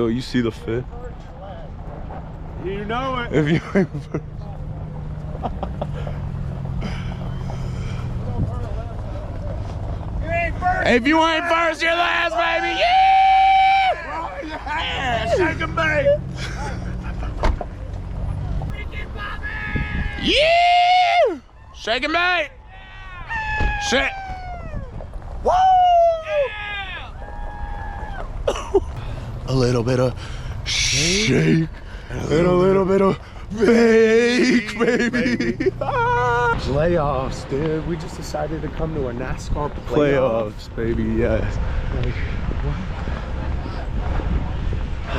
go. You see the fifth. You know it. If you ain't first. If you ain't first, you're last, baby. Yeah! Yeah, shake and bake. Yeah! Shake and bake. Shit. Woo! A little bit of shake and a little bit of bake, baby. Playoffs, dude. We just decided to come to a NASCAR Playoffs, baby, yes. Like, what?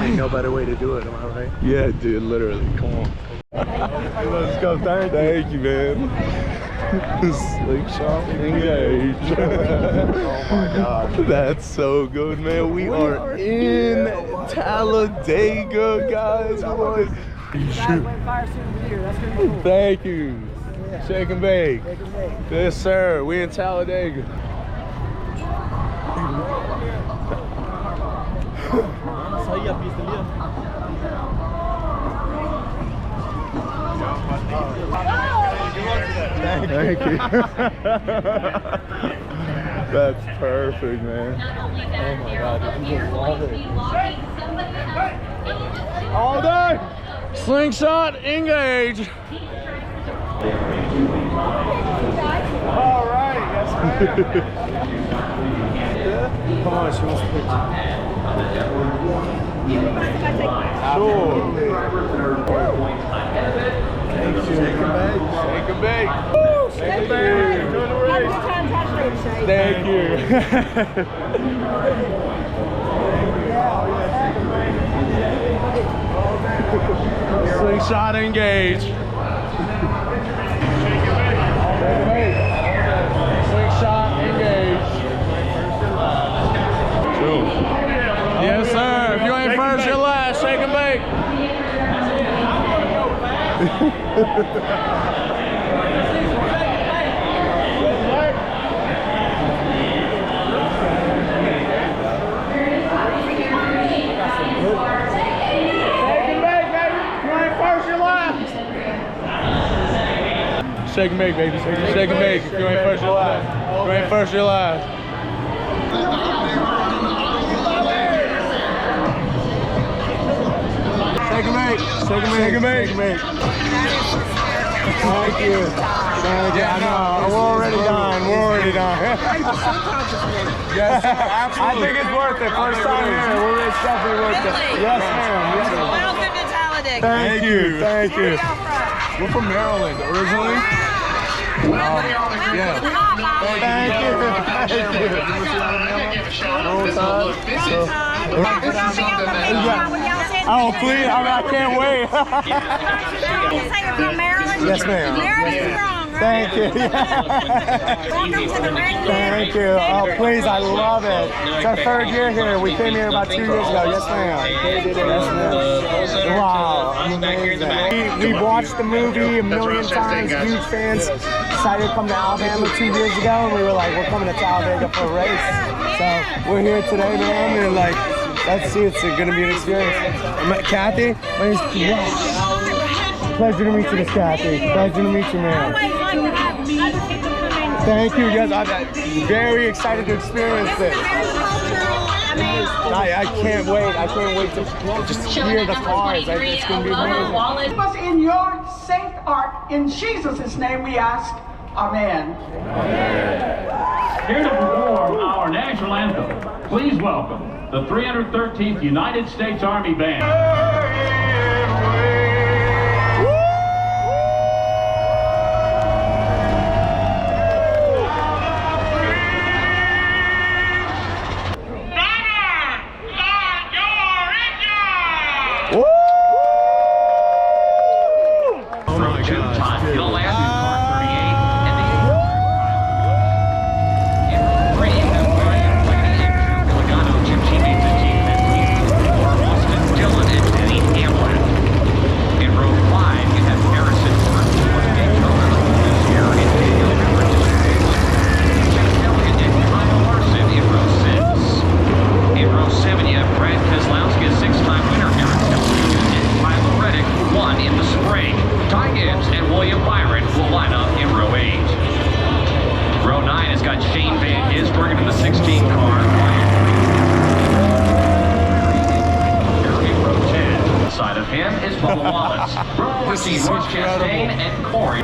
Ain't no better way to do it, am I right? Yeah, dude, literally. Come on. Let's go. Thank you, man. Slingshot engage. Oh my god. That's so good, man. We are in Talladega, guys. What? Thank you. Yeah. Shake and bake. Shake and bake. Yes, sir. We in Talladega. Thank you. That's perfect, man. Oh my god, you just love it. All day. Slingshot engage. All right, yes, come on, she wants a picture. Sure. Shake and bake. Shake and bake. Shake and bake. Doing the race. Thank you. Slingshot engage. Slingshot engage. True. Yes, sir. If you ain't first, you're last. Shake and bake. Shake and bake, baby. Shake and bake. If you ain't first, you're last. If you ain't first, you're last. Shake and bake. Shake and bake. Shake and bake. Shake and bake. Thank you. Thank you. I know. We're already done. We're already done. Yes, absolutely. I think it's worth it. First time here. It's definitely worth it. Yes, ma'am. Yes, ma'am. Welcome to Talladega. Thank you. Thank you. Where y'all from? We're from Maryland originally. Yeah. Thank you. Oh, please. I can't wait. Yes, ma'am. Thank you. Thank you. Oh, please. I love it. It's our third year here. We came here about 2 years ago. Yes, ma'am. Yes, ma'am. Wow. Amazing. We watched the movie a million times. Huge fans. Decided to come to Alabama 2 years ago, and we were like, we're coming to Talladega for a race. So we're here today, man, and like, let's see, it's going to be an experience. Kathy, my name's Pleasure to meet you, Miss Kathy. Pleasure to meet you, man. Thank you, guys. I'm very excited to experience this. I can't wait. I can't wait to just hear the cars. It's going to be amazing. Keep us in your safe ark. In Jesus' name we ask. Amen. Here to perform our national anthem, please welcome the 313th United States Army Band. see Ross Chastain and Corey.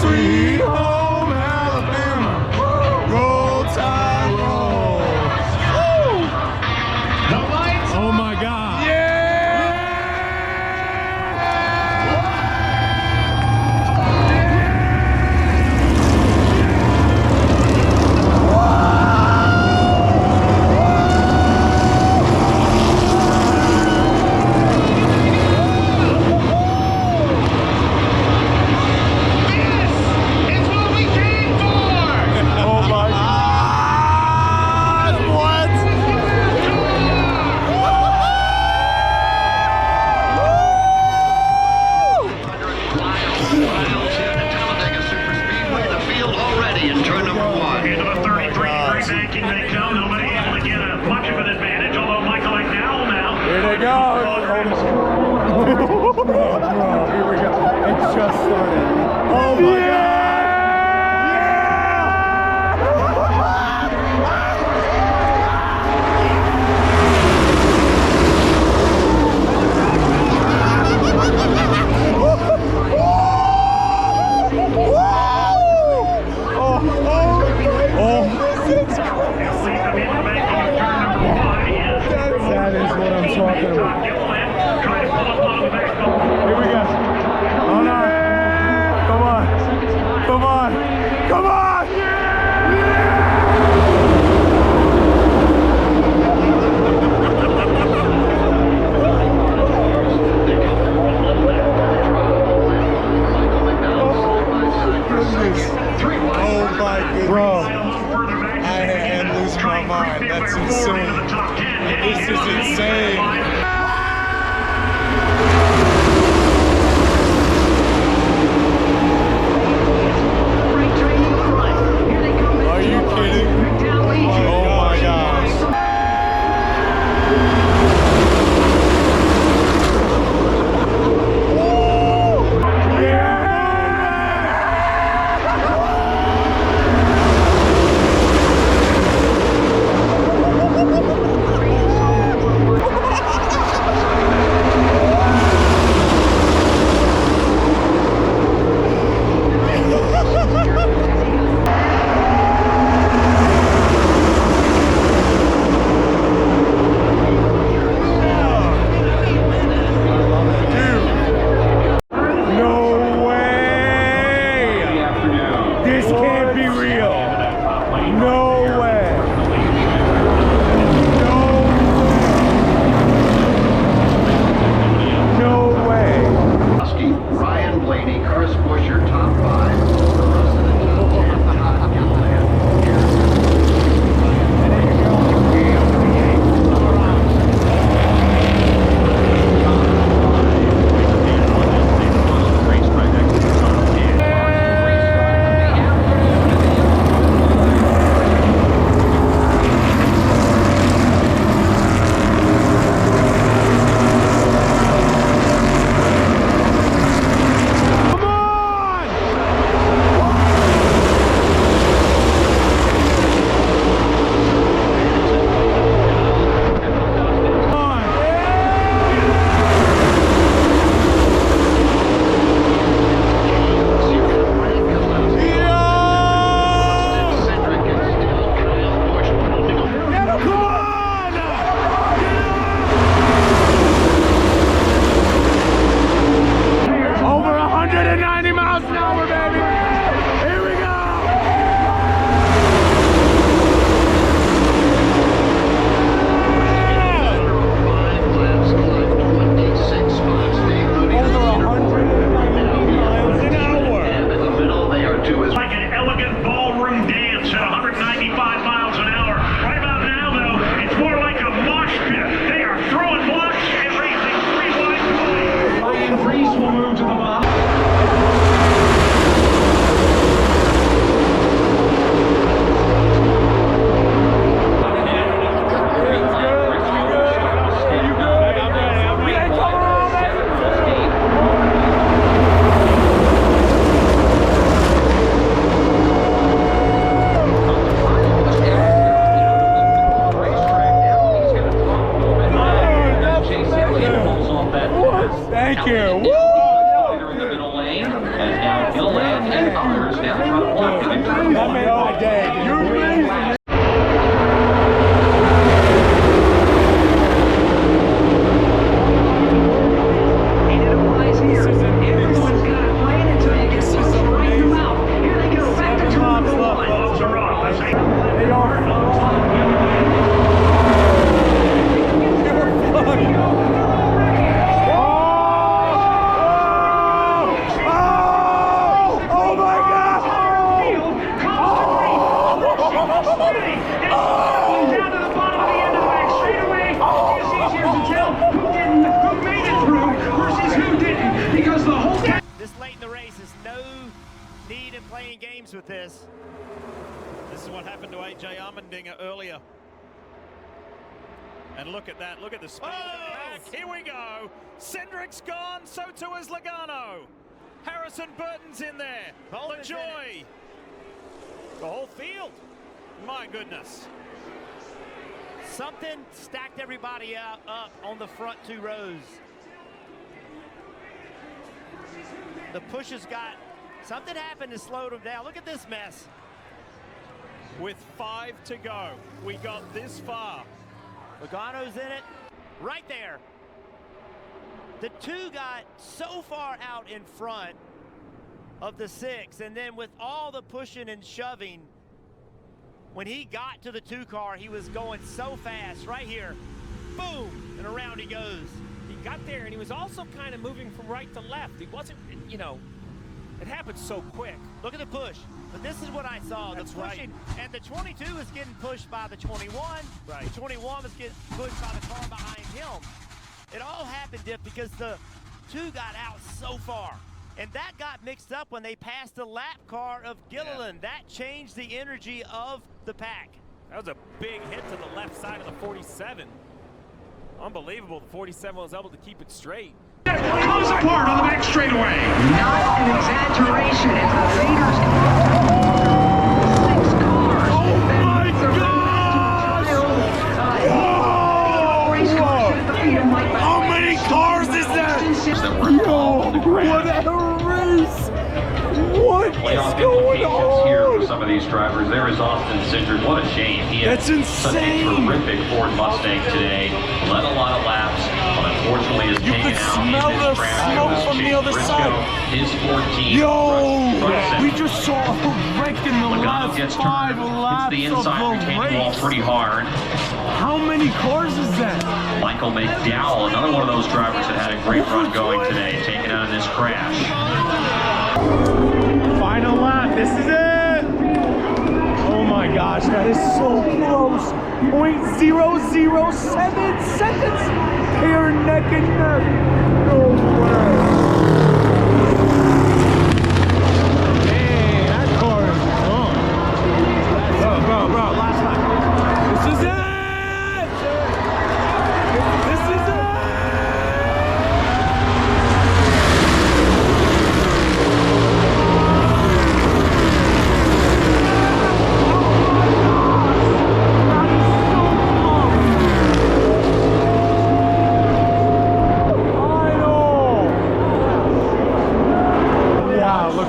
Sweet home Alabama, roll tide roll. Woo! The lights. Oh my God! That's insane. This is insane. Are you kidding? Oh my gosh. They are This late in the race is no need in playing games with this. This is what happened to AJ Allmendinger earlier. And look at that, look at the speed. Oh, here we go. Cendric's gone, so too is Logano. Harrison Burton's in there. LaJoy. The whole field. My goodness. Something stacked everybody up on the front two rows. The pushes got, something happened to slow them down. Look at this mess. With 5 to go, we got this far. Logano's in it, right there. The 2 got so far out in front of the 6, and then with all the pushing and shoving, when he got to the 2 car, he was going so fast. Right here, boom, and around he goes. He got there, and he was also kind of moving from right to left. He wasn't, you know, it happened so quick. Look at the push. But this is what I saw. That's the pushing, right. And the 22 was getting pushed by the 21. Right. The 21 was getting pushed by the car behind him. It all happened, Dick, because the 2 got out so far. And that got mixed up when they passed the lap car of Gilliland. Yeah. That changed the energy of the pack. That was a big hit to the left side of the 47. Unbelievable. The 47 was able to keep it straight. Comes apart on the back straightaway. Not an exaggeration. It's the leaders. 6 cars. Oh my gosh! How many cars is that? Yo, what a race! What is going on? Here for some of these drivers. There is Austin Cindric. What a shame. He had such a terrific Ford Mustang today. Led a lot of laps, but unfortunately is taken out. You could smell the smoke from the other side. His 14. Yo, we just saw a wreck in the last gets 5 turned. laps Hits the of inside the retaining wall race. pretty hard. How many cars is that? Michael McDowell, another one of those drivers that had a great run going today, taken out of this crash. Final lap, this is it! Oh my gosh, that is so close. 0.007 seconds. They are neck and neck. No way. Man, that car is gone. Bro, last lap. This is it! This is it!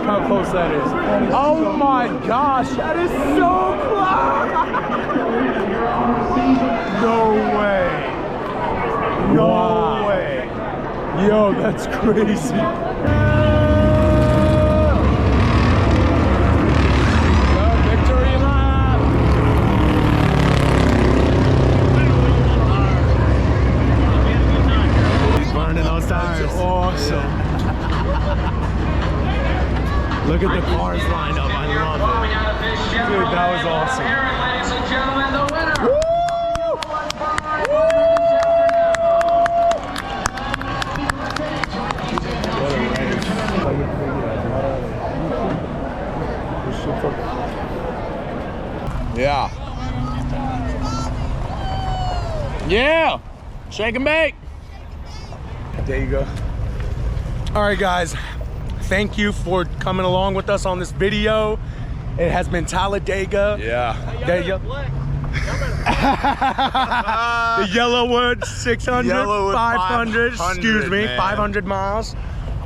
How close that is. Oh my gosh, that is so close! No way. No way. Yo, that's crazy. Victory lap. Burning those tires. Awesome. Look at the cars lined up. I love it. Dude, that was awesome. Ladies and gentlemen, the winner. Yeah. Yeah. Shake and bake. There you go. All right, guys. Thank you for coming along with us on this video. It has been Talladega. Yeah. The Yellowwood 600, Yellowwood 500, 500, excuse me, man. 500 miles.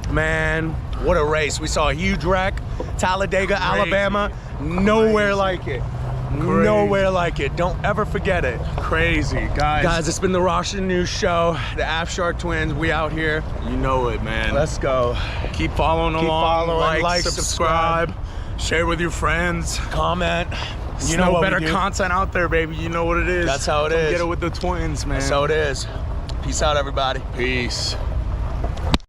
Man, what a race. We saw a huge wreck. Talladega, Crazy. Alabama. Nowhere like it. Crazy. Nowhere like it. Don't ever forget it. Crazy, guys. Guys, it's been the Roshan News Show. The Afshar twins, we out here. You know it, man. Let's go. Keep following along. Following, like, subscribe, share with your friends. Comment. You know what better we do. content out there, baby. You know what it is. That's how it Come is. Get it with the twins, man. That's how it is. Peace out, everybody. Peace.